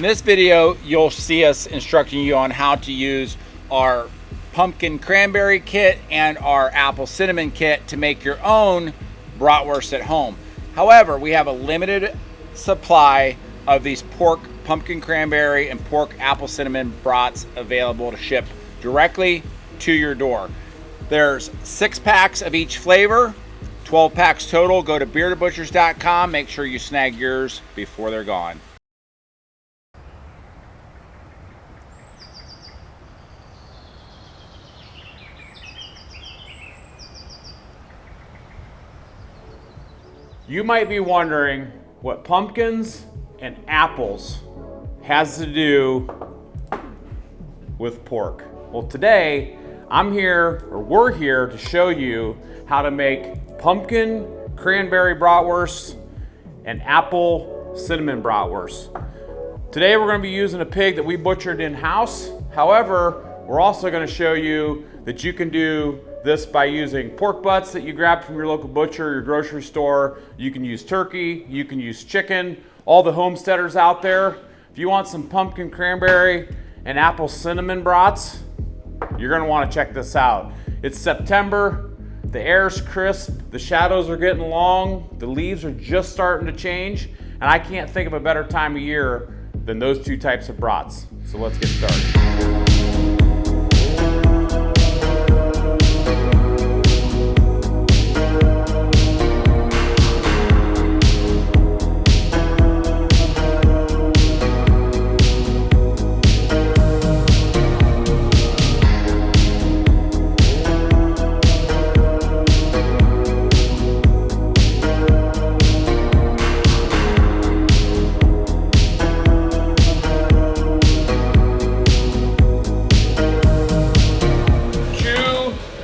In this video, you'll see us instructing you on how to use our pumpkin cranberry kit and our apple cinnamon kit to make your own bratwurst at home. However, we have a limited supply of these pork pumpkin cranberry and pork apple cinnamon brats available to ship directly to your door. There's 6 packs of each flavor, 12 packs total. Go to beardedbutchers.com. Make sure you snag yours before they're gone. You might be wondering what pumpkins and apples has to do with pork. Well, today we're here to show you how to make pumpkin cranberry bratwursts and apple cinnamon bratwursts. Today we're going to be using a pig that we butchered in-house. However, we're also going to show you that you can do this by using pork butts that you grab from your local butcher, your grocery store. You can use turkey, you can use chicken. All the homesteaders out there, if you want some pumpkin cranberry and apple cinnamon brats, you're gonna wanna check this out. It's September, the air's crisp, the shadows are getting long, the leaves are just starting to change, and I can't think of a better time of year than those two types of brats. So let's get started.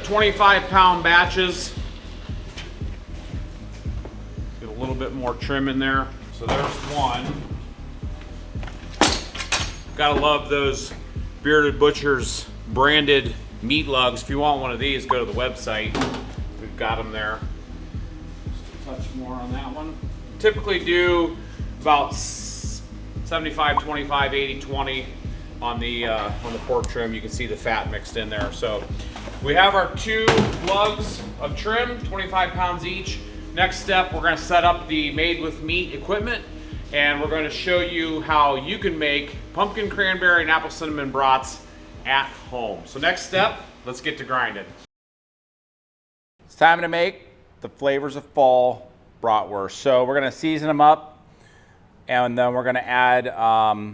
25-pound batches. Get a little bit more trim in there. So there's one. Gotta love those Bearded Butchers branded meat lugs. If you want one of these, go to the website. We've got them there. Just a touch more on that one. Typically do about 75, 25, 80, 20 on the pork trim. You can see the fat mixed in there. So we have our 2 lugs of trim, 25 pounds each. Next step, we're gonna set up the made with meat equipment, and we're gonna show you how you can make pumpkin cranberry and apple cinnamon brats at home. So next step, let's get to grinding. It's time to make the flavors of fall bratwurst. So we're gonna season them up, and then we're gonna add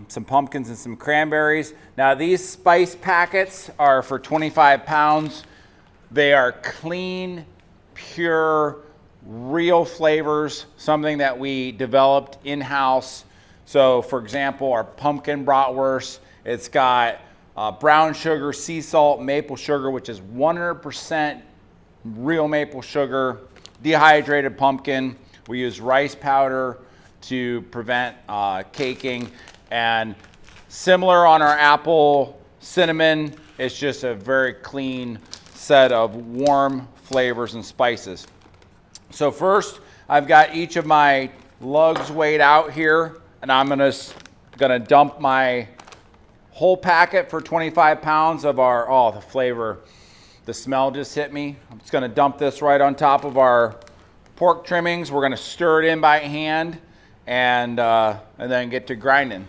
some pumpkins and some cranberries. Now these spice packets are for 25 pounds. They are clean, pure, real flavors, something that we developed in-house. So for example, our pumpkin bratwurst, it's got brown sugar, sea salt, maple sugar, which is 100% real maple sugar, dehydrated pumpkin. We use rice powder to prevent caking, and similar on our apple cinnamon. It's just a very clean set of warm flavors and spices. So first, I've got each of my lugs weighed out here, and I'm gonna dump my whole packet for 25 pounds of our, oh, the flavor, the smell just hit me. I'm just gonna dump this right on top of our pork trimmings. We're gonna stir it in by hand, and then get to grinding.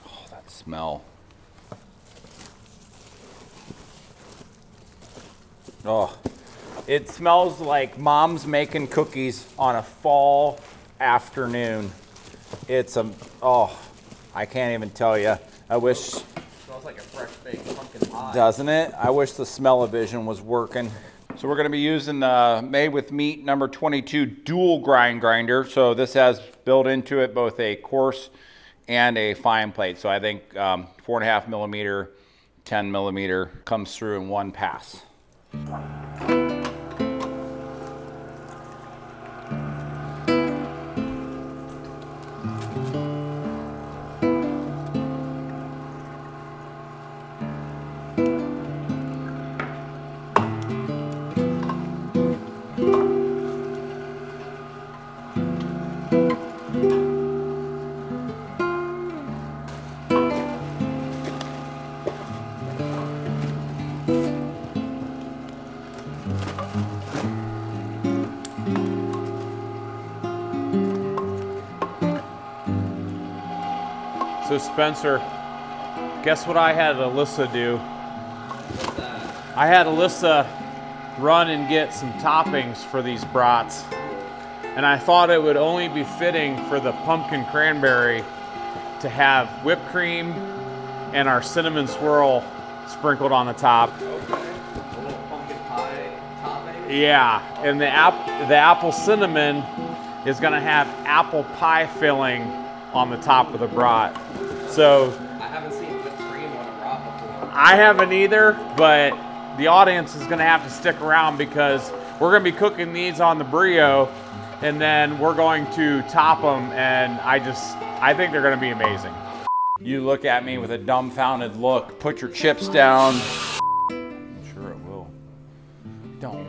Oh, that smell. Oh, it smells like mom's making cookies on a fall afternoon. It's oh, I can't even tell you. I wish. It smells like a fresh baked pumpkin pie. Doesn't it? I wish the smell-o-vision was working. So we're going to be using the Made with Meat number 22 dual grinder. So this has built into it both a coarse and a fine plate. So I think 4.5 millimeter, 10 millimeter comes through in one pass. So Spencer, guess what I had Alyssa do? What's that? I had Alyssa run and get some toppings for these brats. And I thought it would only be fitting for the pumpkin cranberry to have whipped cream and our cinnamon swirl sprinkled on the top. Okay. A little pumpkin pie topping? Yeah, and the apple cinnamon is gonna have apple pie filling on the top of the brat. So I haven't seen whipped cream on a brat before. I haven't either, but the audience is gonna have to stick around because we're gonna be cooking these on the brio, and then we're going to top them, and I think they're gonna be amazing. You look at me with a dumbfounded look. Put your chips down. I'm sure it will. Don't.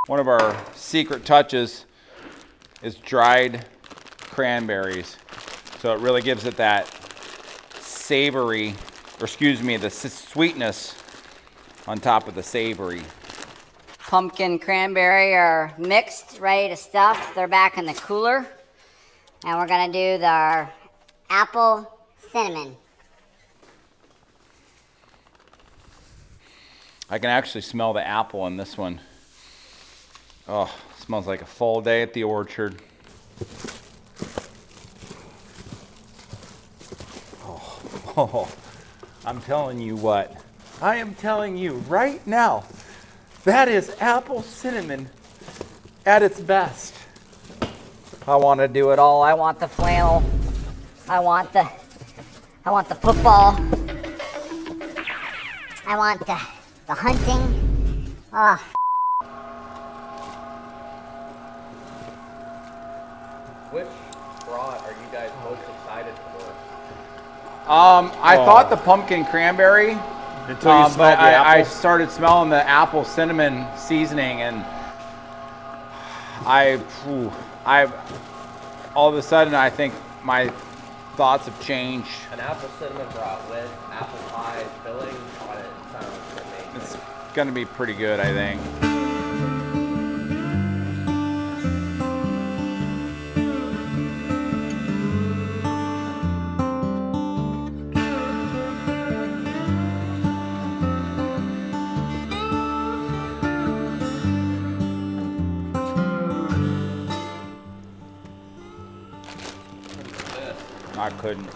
One of our secret touches is dried cranberries. So it really gives it that savory, or excuse me, the sweetness on top of the savory. Pumpkin cranberry are mixed, ready to stuff. They're back in the cooler. And we're gonna do the apple cinnamon. I can actually smell the apple in this one. Oh, smells like a fall day at the orchard. Oh, I'm telling you what. I am telling you right now, that is apple cinnamon at its best. I want to do it all. I want the flannel. I want the football. I want the hunting. Oh. Which brat are you guys most excited for? I thought the pumpkin cranberry, Until you smell but the I apple. started smelling the apple cinnamon seasoning, and all of a sudden I think my thoughts have changed. An apple cinnamon brat with apple pie filling on it sounds amazing. It's gonna be pretty good, I think. I couldn't.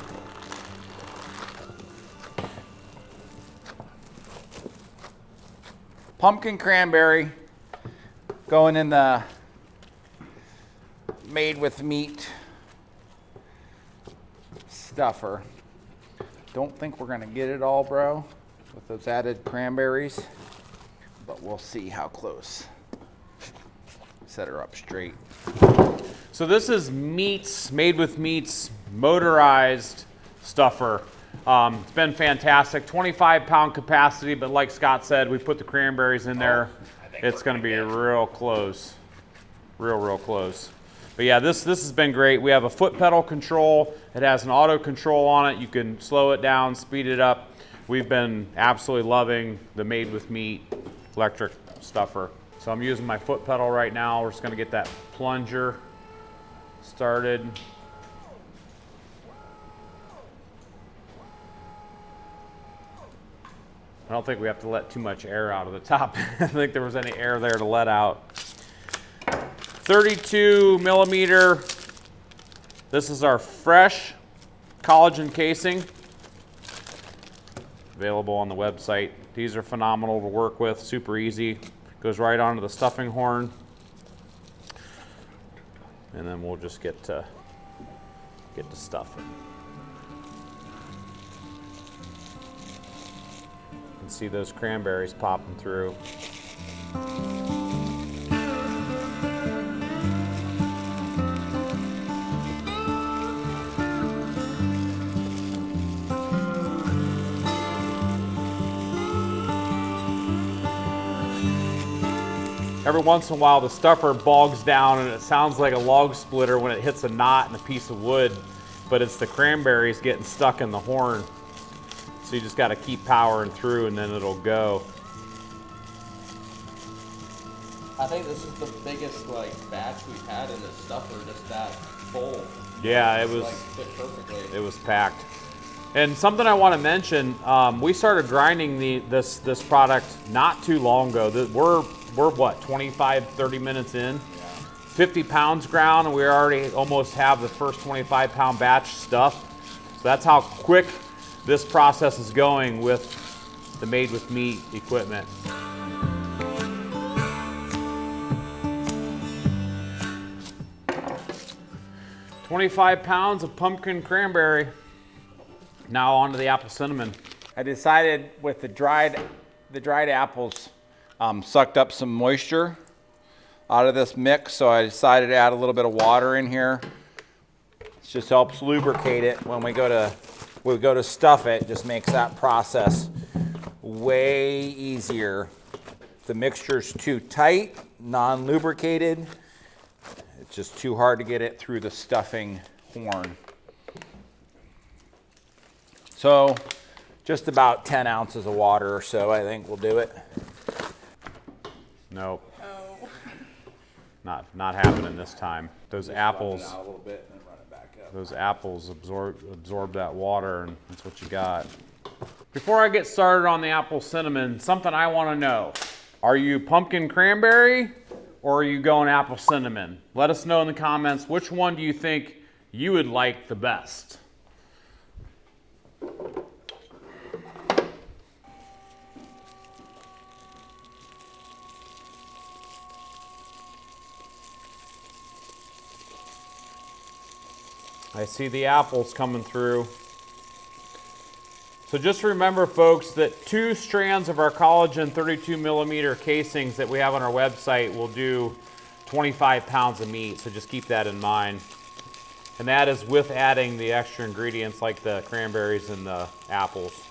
Pumpkin cranberry going in the made with meat stuffer. Don't think we're gonna get it all, bro, with those added cranberries, but we'll see how close. Set her up straight. So this is Meats, Made with Meats, motorized stuffer. It's been fantastic. 25-pound capacity, but like Scott said, we put the cranberries in there. It's going to be real close, real close. But yeah, this has been great. We have a foot pedal control. It has an auto control on it. You can slow it down, speed it up. We've been absolutely loving the Made with Meat electric stuffer. So I'm using my foot pedal right now. We're just going to get that plunger started. I don't think we have to let too much air out of the top. I don't think there was any air there to let out. 32 millimeter. This is our fresh collagen casing. Available on the website. These are phenomenal to work with, super easy. Goes right onto the stuffing horn. And then we'll just get to stuffing. You can see those cranberries popping through. Every once in a while, the stuffer bogs down and it sounds like a log splitter when it hits a knot in a piece of wood, but it's the cranberries getting stuck in the horn. So you just got to keep powering through and then it'll go. I think this is the biggest like batch we've had in this stuffer, just that full. Yeah, It's, like, fit perfectly. it was packed. And something I want to mention, we started grinding this product not too long ago. We're what, 25, 30 minutes in? Yeah. 50 pounds ground, and we already almost have the first 25-pound batch stuffed. So that's how quick this process is going with the Made with Meat equipment. "25 pounds of pumpkin cranberry." Now on to the apple cinnamon. I decided with the dried apples sucked up some moisture out of this mix, so I decided to add a little bit of water in here. It just helps lubricate it when we go to stuff it. Just makes that process way easier. If the mixture's too tight, non-lubricated, it's just too hard to get it through the stuffing horn. So just about 10 ounces of water or so, I think will do it. Nope. Oh. Not happening this time. Those apples. Out a little bit and then run it back up. Those apples absorb that water, and that's what you got. Before I get started on the apple cinnamon, something I want to know: are you pumpkin cranberry or are you going apple cinnamon? Let us know in the comments, which one do you think you would like the best? I see the apples coming through. So just remember, folks, that 2 strands of our collagen 32 millimeter casings that we have on our website will do 25 pounds of meat. So just keep that in mind. And that is with adding the extra ingredients like the cranberries and the apples.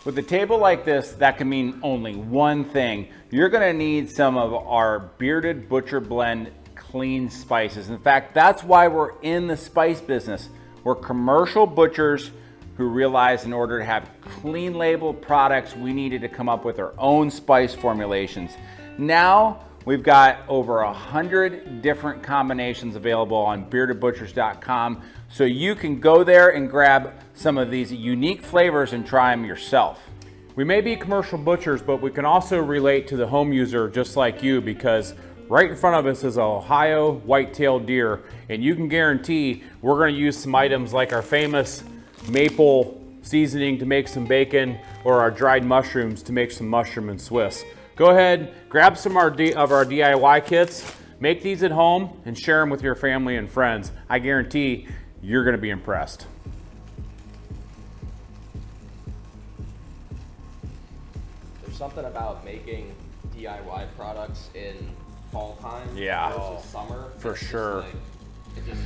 With a table like this, that can mean only one thing. You're gonna need some of our Bearded Butcher Blend clean spices. In fact, that's why we're in the spice business. We're commercial butchers who realized in order to have clean label products, we needed to come up with our own spice formulations. Now, we've got over 100 different combinations available on beardedbutchers.com, so you can go there and grab some of these unique flavors and try them yourself. We may be commercial butchers, but we can also relate to the home user just like you, because right in front of us is a Ohio white-tailed deer, and you can guarantee we're going to use some items like our famous maple seasoning to make some bacon, or our dried mushrooms to make some mushroom and Swiss. Go ahead, grab some of our DIY kits, make these at home, and share them with your family and friends. I guarantee you're going to be impressed. There's something about making DIY products in fall time versus summer. For sure. It just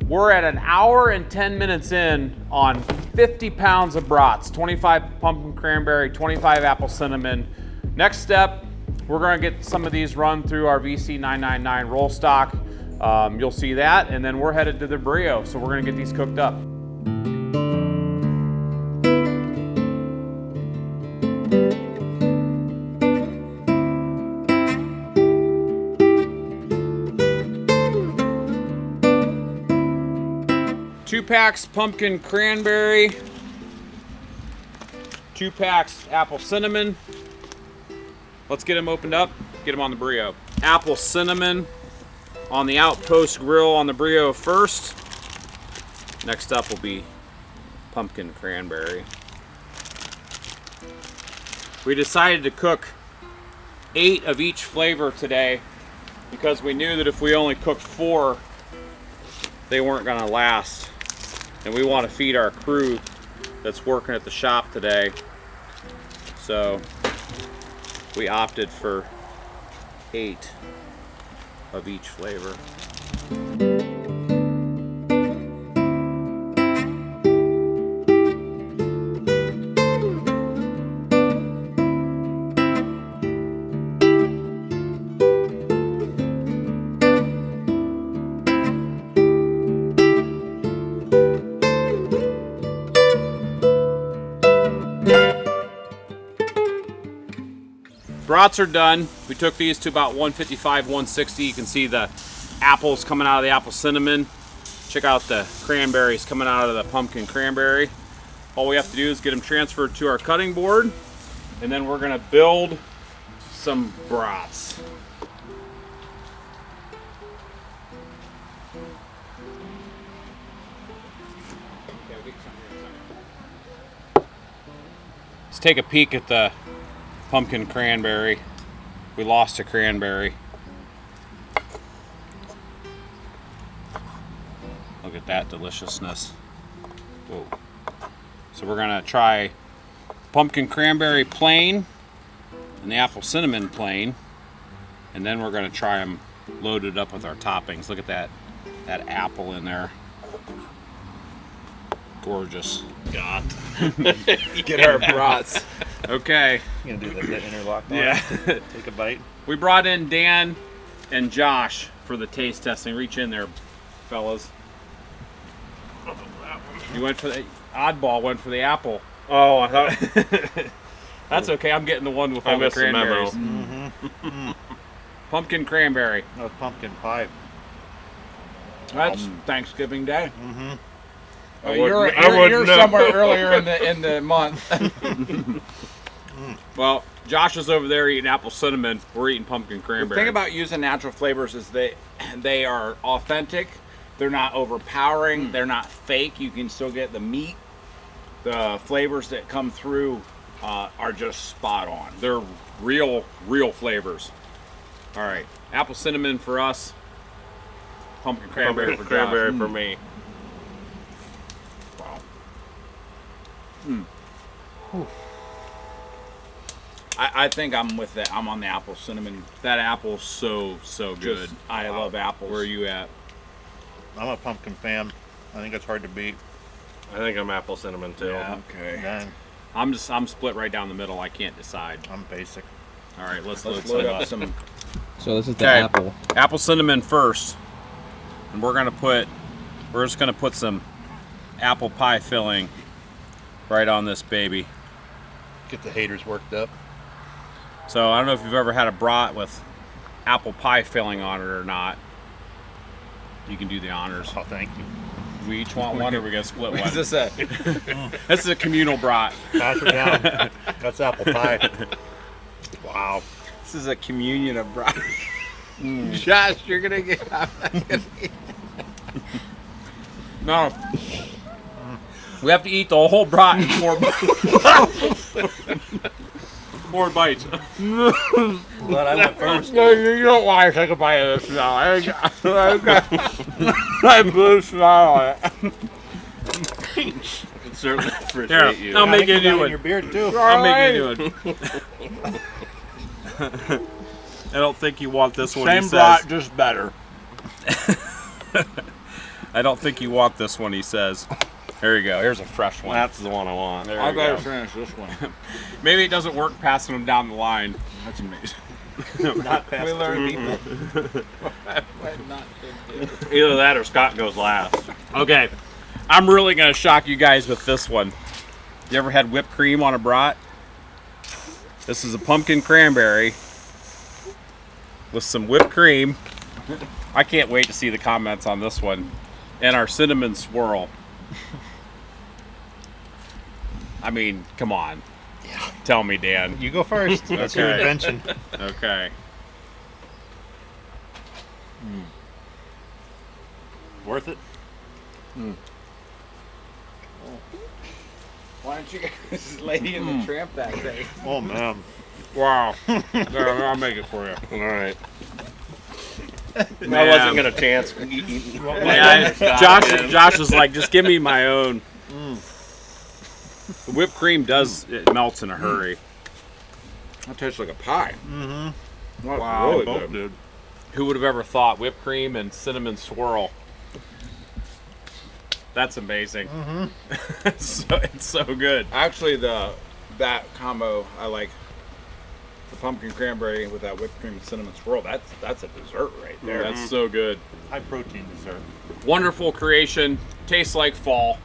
We're at 1 hour and 10 minutes in on 50 pounds of brats, 25 pumpkin cranberry, 25 apple cinnamon. Next step, we're gonna get some of these run through our VC999 roll stock. You'll see that, and then we're headed to the brio, so we're gonna get these cooked up. Two packs pumpkin cranberry, 2 packs apple cinnamon. Let's get them opened up, get them on the brio. Apple cinnamon on the Outpost grill on the brio first. Next up will be pumpkin cranberry. We decided to cook 8 of each flavor today because we knew that if we only cooked 4, they weren't gonna last. And we want to feed our crew that's working at the shop today. So we opted for 8 of each flavor. brats are done. We took these to about 155, 160. You can see the apples coming out of the apple cinnamon. Check out the cranberries coming out of the pumpkin cranberry. All we have to do is get them transferred to our cutting board, and then we're gonna build some brats. Let's take a peek at the pumpkin cranberry. We lost a cranberry. Look at that deliciousness. Whoa. So we're gonna try pumpkin cranberry plain and the apple cinnamon plain, and then we're gonna try them loaded up with our toppings. Look at that apple in there. Gorgeous. God. Get our brats. Okay. You gonna do the interlock bar? Yeah. Take a bite. We brought in Dan and Josh for the taste testing. Reach in there, fellas. You went for the oddball. Went for the apple. Oh, I thought. That's okay. I'm getting the one with I all the missed the memo. cranberries. Pumpkin cranberry. That was pumpkin pie. That's Thanksgiving Day. I You're wouldn't know. somewhere earlier in the month. Well, Josh is over there eating apple cinnamon. We're eating pumpkin The cranberry. thing about using natural flavors is they are authentic. They're not overpowering. They're not fake. You can still get the meat. The flavors that come through are just spot on. They're real flavors. All right, apple cinnamon for us. Pumpkin cranberry for Josh. Cranberry for me. Wow. I think I'm with that. I'm on the apple cinnamon. That apple's so good. I love apples. Where are you at? I'm a pumpkin fan. I think it's hard to beat. I think I'm apple cinnamon too. Yeah, okay. Dang, I'm split right down the middle. I can't decide. I'm basic. All right, let's Let's load load some up up. some. So this is the Okay. apple. Apple cinnamon first, and we're just gonna put some apple pie filling right on this baby. Get the haters worked up. So I don't know if you've ever had a brat with apple pie filling on it or not. You can do the honors. Oh, thank you. We each want one, or we gotta split one. Is this a? This is a communal brat. Pass her down. That's apple pie. Wow. This is a communion of brats. Josh, you're gonna get. No. We have to eat the whole brat in 4 4 bites. Glad I went first. No, you don't want to take a bite of this now. I blew a smile on it. I can certainly Here, appreciate you. I'll make you a new in one. your beard too. I'll make a new one. I don't think you want this one. Same he brat, says. just better. I don't think you want this one. He says. There you go. Here's a fresh one. That's the one I want. There I you better go. finish this one. Maybe it doesn't work passing them down the line. That's amazing. Not past We the learn two. people. Either that or Scott goes last. Okay, I'm really gonna shock you guys with this one. You ever had whipped cream on a brat? This is a pumpkin cranberry with some whipped cream. I can't wait to see the comments on this one. And our cinnamon swirl. I mean, come on. Yeah. Tell me, Dan. You go first. That's your Okay. invention. Okay. Worth it? Why don't you get this lady in the tramp that day? Oh man. Wow. There, I'll make it for you. All right. I Man. wasn't gonna chance eating. Yeah, Josh is like, just give me my own. The whipped cream it melts in a hurry. That tastes like a pie. Mm-hmm. Wow. Really Both good. did. Who would have ever thought whipped cream and cinnamon swirl? That's amazing. Mm-hmm. It's so good. Actually, that combo I like. The pumpkin cranberry with that whipped cream and cinnamon swirl. That's a dessert right there. That's so good. High protein dessert. Wonderful creation. Tastes like fall.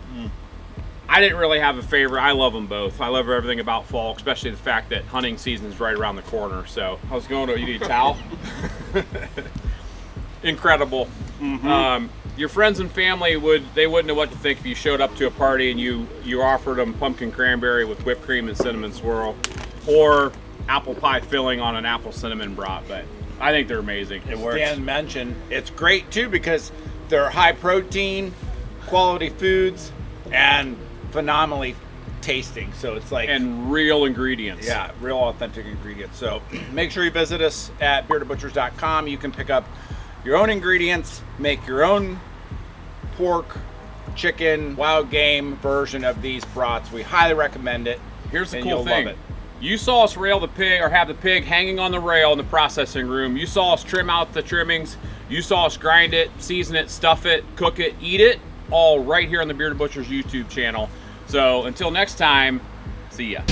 I didn't really have a favorite. I love them both. I love everything about fall, especially the fact that hunting season's right around the corner. So I was going to, you need a towel? Incredible. Your friends and family wouldn't know what to think if you showed up to a party and you offered them pumpkin cranberry with whipped cream and cinnamon swirl, or apple pie filling on an apple cinnamon brat. But I think they're amazing. It works. Dan mentioned it's great too because they're high protein, quality foods, and phenomenally tasting. So it's like, and real ingredients. Yeah, real authentic ingredients. So make sure you visit us at beardedbutchers.com. You can pick up your own ingredients, make your own pork, chicken, wild game version of these brats. We highly recommend it. Here's the and cool you'll thing. love it. You saw us rail the pig, or have the pig hanging on the rail in the processing room. You saw us trim out the trimmings. You saw us grind it, season it, stuff it, cook it, eat it, all right here on the Bearded Butchers YouTube channel. So until next time, see ya.